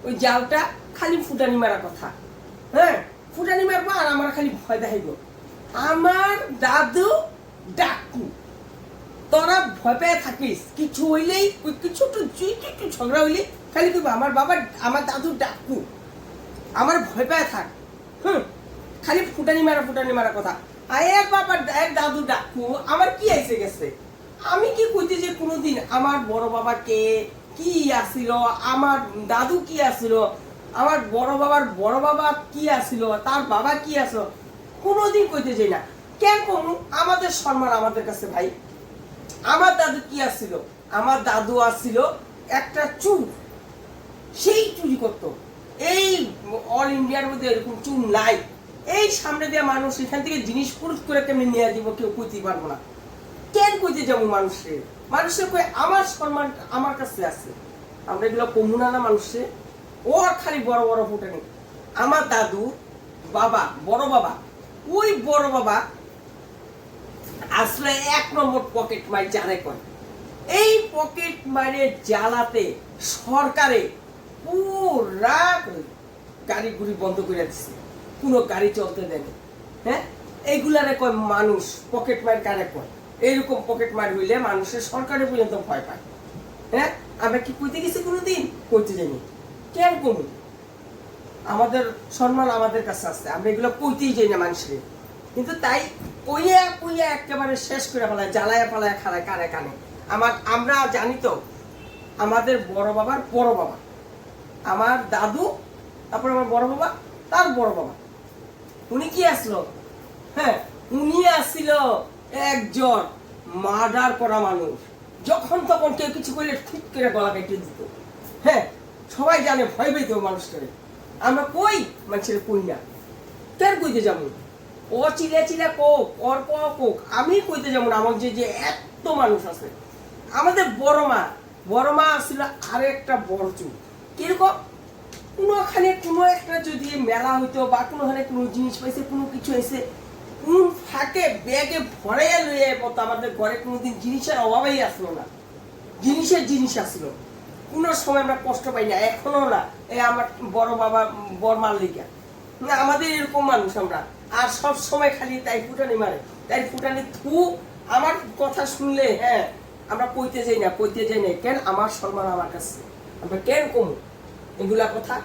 ওই জালটা খালি ফুটানি মারা কথা। হ্যাঁ, ফুটানি মারবো আর আমার খালি ভয় দেখাইব। আমার দাদু ডাকু, তোরা ভয় পেয়ে থাকিস, কিছু হইলেই কিছু একটু ঝগড়া হইলে খালি কইব আমার বাবা আমার দাদু ডাকু, আমার ভয় পেয়ে থাক। খালি ফুটানি মারা কথা। এক বাবা এক দাদু ডাকু, আমার কি আইসে গেছে? আমি কি কইতে যে কোনোদিন আমার বড় বাবা কে কি আসিল, আমার দাদু কি আসিল, আমার বড় বাবার বড় বাবা কি আসিল, তার বাবা কি আসলো, কোনোদিন কইতে যাই না। কেন কোন আমাদের সম্মান আমাদের কাছে ভাই। আমার দাদু কি আসিল? আমার দাদু আসিল একটা চুর, সেই চুরি করতো। এই অল ইন্ডিয়ার মধ্যে এরকম চুর নাই। এই সামনে দিয়ে মানুষ এখান থেকে জিনিস পুরুষ করে কেমনি নিয়ে দিব কেউ কইতে পারবো না। কেন কইতে যাবো মানুষের কই আমার সম্মান আমার কাছে আছে। আমরা এগুলো কমুনা না মানুষের, ওর খালি বড় বড় ফুটানি। আমার দাদু বাবা বড় বাবা, ওই বড় বাবা আসলে 1 নম্বর পকেট মার জানে কয়। এই পকেট মারে জ্বালাতে সরকারে পুরা গাড়ি গুড়ি বন্ধ করে দিচ্ছে, কোনো গাড়ি চলতে দেয়নি। হ্যাঁ, এইগুলারে কয় মানুষ পকেট মার কারে কয়। এইরকম পকেট মার হইলে মানুষের সরকারে পর্যন্ত ভয় পায়। হ্যাঁ, আমরা কি কইতে গেছি কোনোদিন? কইতে জানি কেন কমু? আমাদের সম্মান আমাদের কাছে আছে, আমরা এগুলো কইতেই যাই না মানুষের। কিন্তু তাই কইয়া একেবারে শেষ করে ফেলায়, জ্বালায় পালায় খালায় কানে কানে। আমরা জানি তো আমাদের বড় বাবার বড় বাবা, আমার দাদু, তারপর আমার বড় বাবা, তার বড় বাবা, উনি কি আসলো? হ্যাঁ, উনি আসছিল একজন মার্ডার করা মানুষ। যখন তখন কেউ কিছু করলে ঠিক করে গলা কেটে দিত। হ্যাঁ, সবাই জানে, ভয় পেত মানুষটারে। আমরা কই মানুষের কই না, কেন কইতে যাবো? ও চিলা কোক, ওর কোক, আমি কইতে যাবো না। আমার যে এত মানুষ আছে। আমাদের বড় মা আসছিল আরো একটা বড় চুপ। কিরকম? কোনোখানে কোনো একটা যদি মেলা হইতো বা কোনোখানে কোনো জিনিস পাইছে, কোনো কিছু হয়েছে, কোন ফাঁকে ব্যাগে ভরে লইয়ে পড়তো। আমাদের ঘরে কোনোদিন জিনিসের অভাবেই আসলো না, জিনিস আসলো। কোনো সময় আমরা কষ্ট পাই না, এখনো না। এই আমার বড় বাবা বড় মার লিগা না, আমাদের এরকম মানুষ আমরা। আর সব সময় খালি তাই ফুটানি মারে, তাই ফুটানি থু। আমার কথা শুনলে হ্যাঁ, আমরা কইতে যাই না। কেন? আমার সম্মান আমার কাছে, আমরা কেন কমু এগুলা কথা?